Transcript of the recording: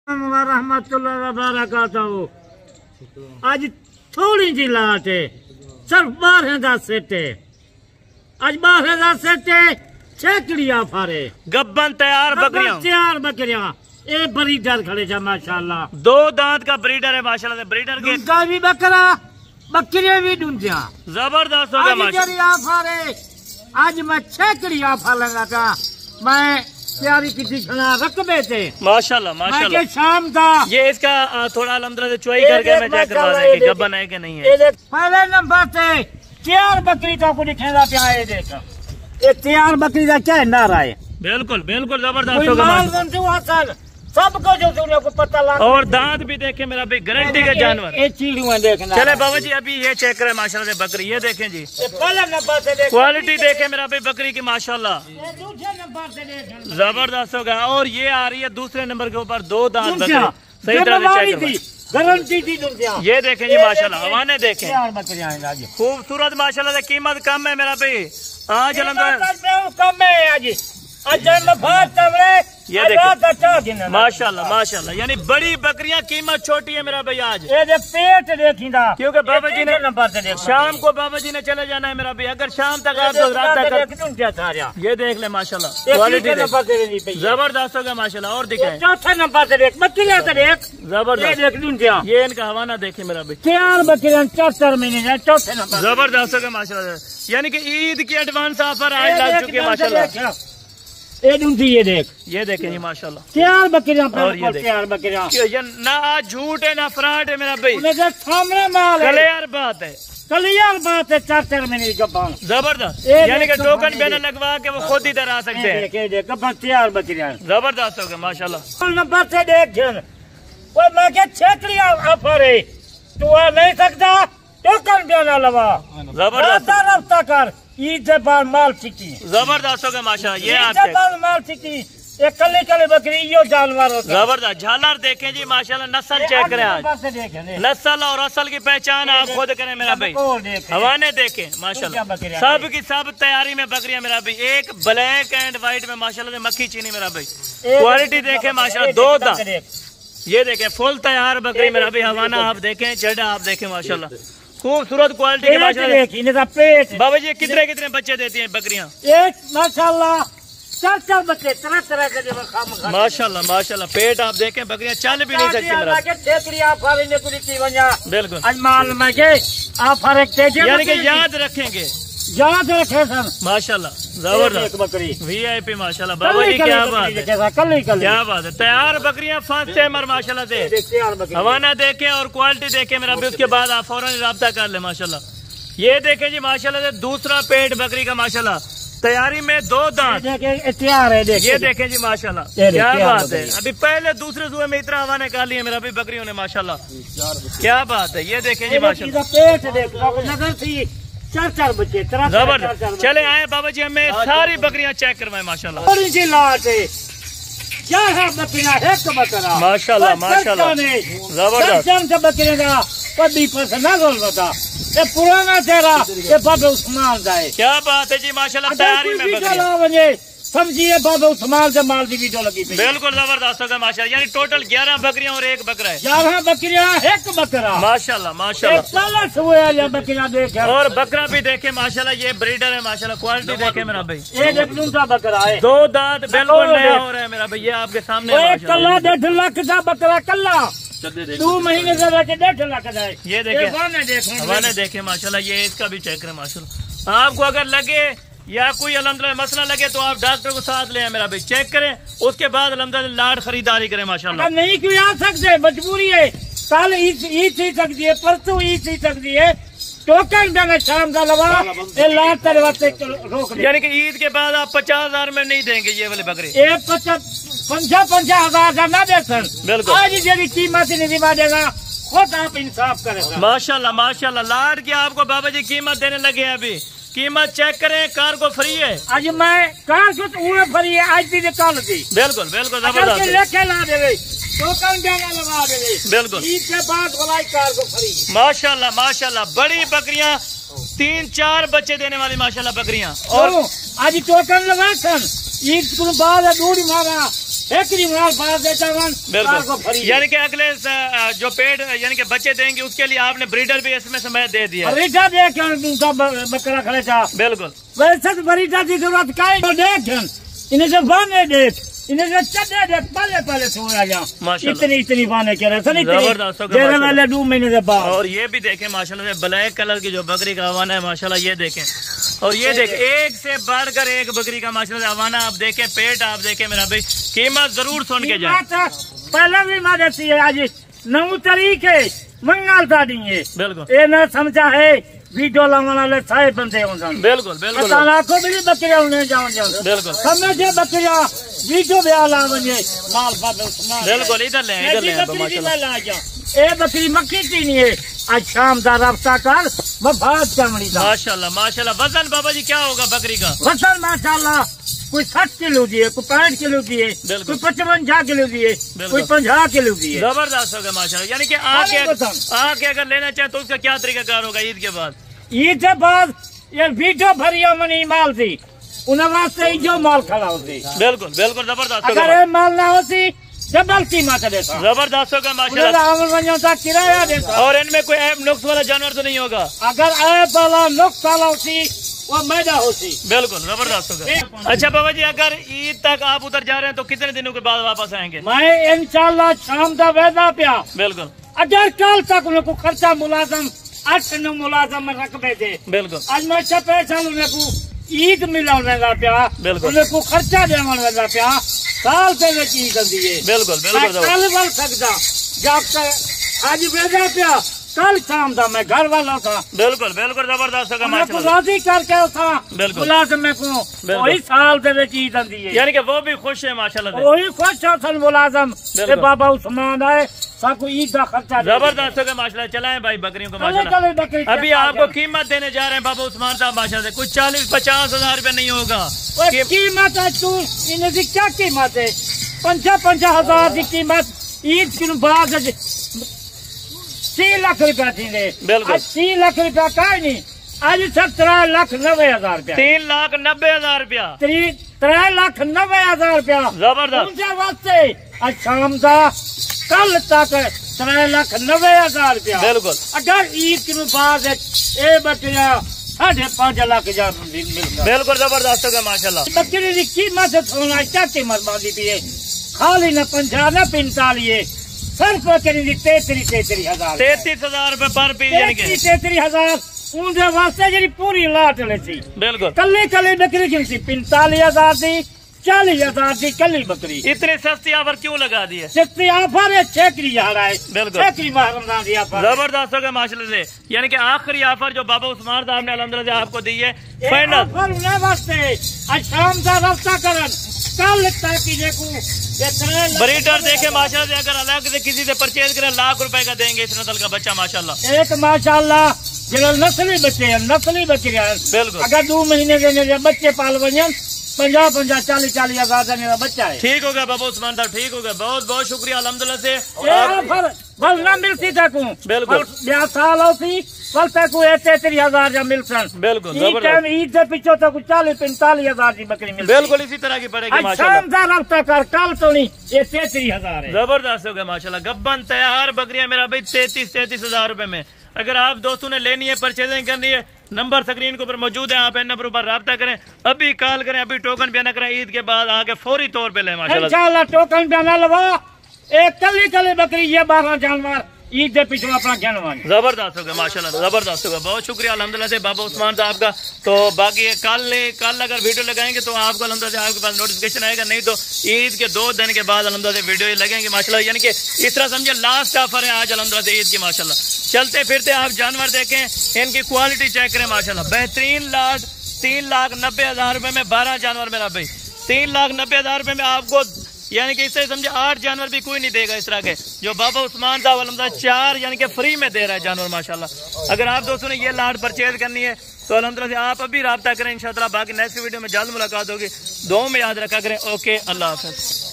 रहमतुल्लाह व बरकातहू। आज थोड़ी जी लाट है, सिर्फ 12 का सेट है। आज 12 का सेट है, छेकड़िया फारे गब्बन तैयार बकरियां ए ब्रीडर खड़े जा माशाल्लाह। 2 दांत का ब्रीडर है माशाल्लाह। ब्रीडर के का भी बकरा बकरियां भी ढूंढिया जबरदस्त होगा माशाल्लाह। फारे आज मैं छेकड़िया फालूंगा था, मैं तैयारी की दिखना रकबे थे माशाल्लाह माशाल्लाह। शाम था ये इसका थोड़ा अल्हम्दुलिल्लाह से चुआई करके मैं चेक करवा दें कि गब्बन है कि नहीं है। पहले नंबर से तैयार बकरी का कुछ खेला क्या है, देखा ये तैयार बकरी का क्या नारा है। बिल्कुल बिल्कुल जबरदस्त होगा सबको जो दुनिया को पता लगा। और दांत भी देखे मेरा भाई, गारंटी का जानवर। ये चीड़ियां देखना। चले बाबा जी अभी ये चेक करें माशाल्लाह से बकरी, ये देखें जी पहले नंबर से देख, क्वालिटी देखे मेरा भाई बकरी की माशाल्लाह दूसरे नंबर से देख जबरदस्त होगा। और ये आ रही है दूसरे नंबर के ऊपर 2 दांत बकरी, सही तरह से चेक करें, गारंटी थी दुनिया। ये देखें जी माशाल्लाह, हवाने देखें बकरियां खूबसूरत माशाल्लाह से। कीमत कम है मेरा भाई आज अल्हम्दुलिल्लाह कम है। आज ये देखें माशाल्लाह माशाल्लाह, यानी बड़ी बकरियां कीमत छोटी है मेरा भाई आज। ये पेट देखिंदा, क्योंकि बाबा जी ने नंबर से देख, शाम को बाबा जी ने चले जाना है मेरा भाई। अगर शाम तक आप तो रात तक ये देख ले माशाल्लाह, क्वालिटी जबरदस्त होगा माशाल्लाह। और दिखाएं चौथे नंबर से देख, बकरियां से देख जबरदस्त। ये इनका हवाना देखे मेरा भाई, 4 बकरियां 4 महीने चौथे नंबर जबरदस्त होगा माशाल्लाह। यानी कि ईद की एडवांस ऑफर आज लग चुकी है माशाल्लाह। ये देख, ये देखें जी माशाल्लाह 4 बकरियां। और ये 4 बकरियां ना आज झूठ है ना फ्रॉड है मेरा भाई, सामने माल है, क्लियर बात है, क्लियर बात है। 4 महीने का जबरदस्त। यानी कि टोकन बैनर लगवा के वो खुद ही इधर आ सकते हैं। 4 बकरियां जबरदस्त हो गया माशाल्लाह। नंबर से देख, मैं क्या छेकड़िया ऑफर है, तू आ नहीं सकता, टोकन बैनर लगा, जबरदस्त रफ्ता कर। ईद से बाद माल सीखी जबरदस्त होगा माशाल्लाह। ये आप माल सीखी, एक कले कले बकरी यो जानवर जबरदस्त। झालर देखें जी माशाल्लाह, नस्ल चेक करें आज, नस्ल और असल की पहचान आप खुद करें मेरा भाई। हवाने देखें माशाल्लाह, सब की सब तैयारी में बकरियां मेरा भाई। एक ब्लैक एंड व्हाइट में माशाल्लाह से मक्खी चीनी मेरा भाई, क्वालिटी देखें माशाल्लाह। 2 दांत ये देखें, फुल तैयार बकरी मेरा भाई। हवाना आप देखें, चढ़ा आप देखें माशाल्लाह, खूबसूरत क्वालिटी के माशाल्लाह। पेट बाबा जी कितने कितने बच्चे देती हैं बकरियां? एक माशाल्लाह 4 बच्चे, तरह के माशाल्लाह माशाल्लाह। पेट आप देखें, बकरियां चल भी नहीं सकती मेरा। बिल्कुल यानी कि याद रखेंगे, याद रखे सर माशाल्लाह जबरदस्त बकरी VIP माशाल्लाह। बाबा जी क्या बात है, क्या बात है। तैयार बकरियां फर्स्ट टाइमर माशाल्लाह से। हवाना देखें और क्वालिटी देखें मेरा भी, उसके बाद आप फौरन रब्ता कर ले माशाल्लाह। ये देखें जी माशाल्लाह से, दूसरा पेट बकरी का माशाल्लाह, तैयारी में 2 दांत तैयार है। ये देखें जी माशाल्लाह, क्या बात है। अभी पहले दूसरे सुबह में इतना हवा निकाल लिया मेरा भी बकरियों ने माशाल्लाह, क्या बात है। ये देखें जी माशाल्लाह, पेट देख, 4 बच्चे जबरदस्त। चले आए बाबा जी, हमें सारी बकरियां चेक करवाए माशाल्लाह। माशाल्लाह माशाल्लाह जबरदस्त। बकरियां कभी पसंद पुराना चेहरा ये बाबा उस्मान का है। क्या बात है जी माशाल्लाह। तैयारी में बकरियां समझिए, बाबा उस्मान से माल की वीडियो लगी, बिल्कुल जबरदस्त होगा माशाल्लाह। यानी टोटल 11 बकरियां और 1 बकरा है। 11 बकरियां 1 बकरा माशाल्लाह माशाल्लाह। बकरियां देखे और बकरा भी देखे माशाल्लाह, ये ब्रीडर है माशाल्लाह। क्वालिटी देखे मेरा भाई, दूसरा बकरा है, 2 दांत बिल्कुल नया हो रहा है मेरा भाई। ये आपके सामने 1.5 लाख का बकरा, कल्ला 2 महीने से 1.5 लाख का है। ये देखे, हवाने देखे माशाल्लाह। ये इसका भी चेक करें माशाल्लाह। आपको अगर लगे या कोई अल्हम्दुलिल्लाह मसला लगे तो आप डॉक्टर को साथ ले आए मेरा भाई, चेक करें, उसके बाद अल्हम्दुलिल्लाह लाड खरीदारी करें माशाल्लाह। नहीं क्यों आ सकते, मजबूरी है। कल ईद सी सकती है, परसों ईद सी सकती है, टोकन देना शाम का लगा लाड तेरे वास्ते रोक। यानी कि ईद के बाद आप 50,000 में नहीं देंगे ये वाले बकरे? 50,000 का ना दे सर, बिल्कुल। आज यदि कीमत नहीं देगा, खुद आप इंसाफ करें माशाल्लाह माशाल्लाह। लाड की आपको बाबा जी कीमत देने लगे हैं, अभी कीमत चेक करें। कार को फ्री है आज, मैं कार को फ्री है आज भी निकाल दी। बिल्कुल बिल्कुल जबरदस्त, बिल्कुल ईद के बाद कार को फ्री। माशाल्लाह माशाल्लाह। बड़ी बकरियां, 3-4 बच्चे देने वाली माशाल्लाह बकरियां। और आज टोकन लगा ईद को बाद दूध मारा छेकड़ी माल बाहर देता हूँ। बिल्कुल, यानी कि अगले जो पेड़ यानी कि बच्चे देंगे उसके लिए आपने ब्रीडर भी इसमें समय दे दिया। ब्रीडर दे के उनका बकरा खड़े था। बिल्कुल, वैसे तो ब्रीडर की जरूरत का है। देख इन्हें जो बाने देख, इन्हें जो चढ़े देख, पहले छोड़ा जा इतनी बाने के रहे वाले 2 महीने के बाद। और ये भी देखें माशाल्लाह से ब्लैक कलर की जो बकरी का हवाना है माशाल्लाह, ये देखें। और ये देख एक से बढ़कर एक बकरी का माशाल्लाह हवाना आप देखें, पेट आप देखें मेरा भाई, कीमत जरूर सुन के जाए। पहले भी माँ देती है आज 9 तारीख है मंगल था दिए। बिल्कुल, ये न समझा है वीडियो लगाने सारे बंदे होंगे। बिल्कुल बिल्कुल, को भी बकरियां उन्हें जाओ बिल्कुल, समझे बकरियां वीडियो भी आला बने माल बिल्कुल, इधर ले ए बकरी मक्खी की नहीं है। आज शाम का रफ्ता कर बात चमड़ी माशाल्लाह माशाल्लाह। वजन बाबा जी क्या होगा बकरी का? वजन माशाल्लाह कोई 60 किलो दिए, कोई 65 किलो दिए, कोई 55 किलो दिए, कोई 50 किलो दिए। जबरदस्त होगा माशाल्लाह। यानी कि आके अगर लेना चाहे तो उसका क्या तरीकाकार होगा ईद के बाद? ईद के बाद ये वीडियो भरिया मनी माल थी उन्हें वास्ते जो माल खड़ा होती। बिल्कुल बिल्कुल, जबरदस्त। अगर माल ना होती डबल कीमत देता। जबरदस्त होगा माशाल्लाह। किराया देता। और इनमें कोई ऐप नुक्स वाला जानवर तो नहीं होगा? अगर ऐप वाला नुक्स वाला होती वो मैदा होती। बिल्कुल, जबरदस्त होगा। अच्छा बाबा जी, अगर ईद तक आप उधर जा रहे हैं तो कितने दिनों के बाद वापस आएंगे? मैं इंशाल्लाह शाम का वैदा पिया। बिल्कुल, अगर कल तक उनको खर्चा मुलाजम 8-9 मुलाजम में रख दे। बिल्कुल, आज मैं पैसा उनको ईद मिला पिया। बिल्कुल, उनको खर्चा देना पिया। साल पे ईद दिए। बिल्कुल बिल्कुल, कल बल सकता जब आज वैदा पिया कल शाम था मैं घर वाला था। बिल्कुल बिल्कुल, जबरदस्त होगा माशाल्लाह। राजी करके था बिल्कुल, मुलाजिम को वही साल के ईद दी है। यानी कि वो भी खुश है माशाल्लाह, वही खुश है मुलाजिम बाबा उस्मान आए सबको ईद का खर्चा। जबरदस्त होगा माशाल्लाह। चलाएं भाई बकरियों को माशाल्लाह। अभी आपको कीमत देने जा रहे हैं बाबा उस्मान साहब माशाल्लाह, कुछ 40-50 हजार रुपया नहीं होगा कीमत है। तू इनकी क्या कीमत है? 50 हजार की कीमत ईद के बाद 3 लाख रुपया थी। 3 लाख रुपया का नहीं आज 3,90,000 रुपया। 3,90,000 रुपया। 3,90,000 रुपया जबरदस्त। उनके वास्ते आज शाम का कल तक 3,90,000 रुपया। बिल्कुल, अगर ईद के बाद ये बकरिया 5.5 लाख मिलता। बिल्कुल, जबरदस्त होगा माशाल्लाह। बकरी की कीमत सोना क्या कीमत बांधी भी है? खाली न 50 न 45 सिर्फ बकरी 33 हजार 33,000 रुपए पर पीस। 33 हजार उनके वास्ते जी पूरी लाट लेती। बिल्कुल, कली बकरी की 45,000 थी, 40,000 थी कली बकरी। इतनी सस्ती ऑफर क्यों लगा दी है? सस्ती ऑफर है, छेकड़ी है। बिल्कुल, जबरदस्त होगा माशाल्लाह से। यानी कि आखिरी ऑफर जो बाबा उस्मान साहब ने अल्हम्दुलिल्लाह से आपको दी है फाइनल वास्ते। आज शाम का रास्ता करन कल तक ब्रीडर देखे माशाल्लाह से। अगर अलग से किसी से परचेज करें लाख रुपए का देंगे इस नस्ल का बच्चा माशाल्लाह। एक माशाल्लाह जो नस्ली बच्चे हैं, नस्ली बच्चे हैं। बिल्कुल, अगर 2 महीने के बच्चे पाल बने 50-50 40-40 हजार मेरा बच्चा है। ठीक होगा बाबा उस्मान साहब, ठीक होगा। बहुत बहुत शुक्रिया अल्हम्दुलिल्लाह से। बल न मिलती तक बिल्कुल 50 साल होती कल तक 33 हजार जब मिलता। बिल्कुल, ईद से पीछे तक 40-45 हजार की बकरी मिलती। बिल्कुल इसी तरह की पड़ेगी माशाल्लाह। कर कल तो नहीं ये 33 हजार है। जबरदस्त होगा माशाल्लाह। गब्बन तैयार बकरियां मेरा भाई 33 हजार रुपए में। अगर आप दोस्तों ने लेनी है, परचेजिंग करनी है, नंबर स्क्रीन के ऊपर मौजूद है। आप इन नंबर पर रब्ता करें, अभी कॉल करें, अभी टोकन भी ना करें। ईद के बाद आके फौरी तौर पे लें माशाल्लाह। इंशाल्लाह टोकन भी ना लगा। एक कली बकरी ये 12 जानवर ईद के पीछे अपना जानवर जबरदस्त होगा माशाल्लाह, जबरदस्त होगा। बहुत शुक्रिया अल्हम्दुलिल्लाह से बाबा उस्मान साहब का। तो बाकी कल अगर वीडियो लगाएंगे तो आपको अल्हम्दुलिल्लाह से आपके पास नोटिफिकेशन आएगा, नहीं तो ईद के 2 दिन के बाद अल्हम्दुलिल्लाह से वीडियो लगेंगे माशाल्लाह। यानी कि इस तरह समझे लास्ट ऑफर है आज अल्हम्दुलिल्लाह से ईद की माशाल्लाह। चलते फिरते आप जानवर देखें, इनकी क्वालिटी चेक करें माशाल्लाह। बेहतरीन लाट 3,90,000 रुपए में 12 जानवर मेरा भाई। 3,90,000 रुपए में आपको यानी कि इससे समझे 8 जानवर भी कोई नहीं देगा इस तरह के जो बाबा उस्मान साहब अल्हम्दुलिल्लाह 4 यानी कि फ्री में दे रहा है जानवर माशाल्लाह। अगर आप दोस्तों ने ये लाट परचेज करनी है तो अल्हम्दुलिल्लाह से आप अभी रब्ता करें इंशाअल्लाह। बाकी नेक्स्ट वीडियो में जल्द मुलाकात होगी। दुआ में याद रखा करें। ओके, अल्लाह हाफ़िज़।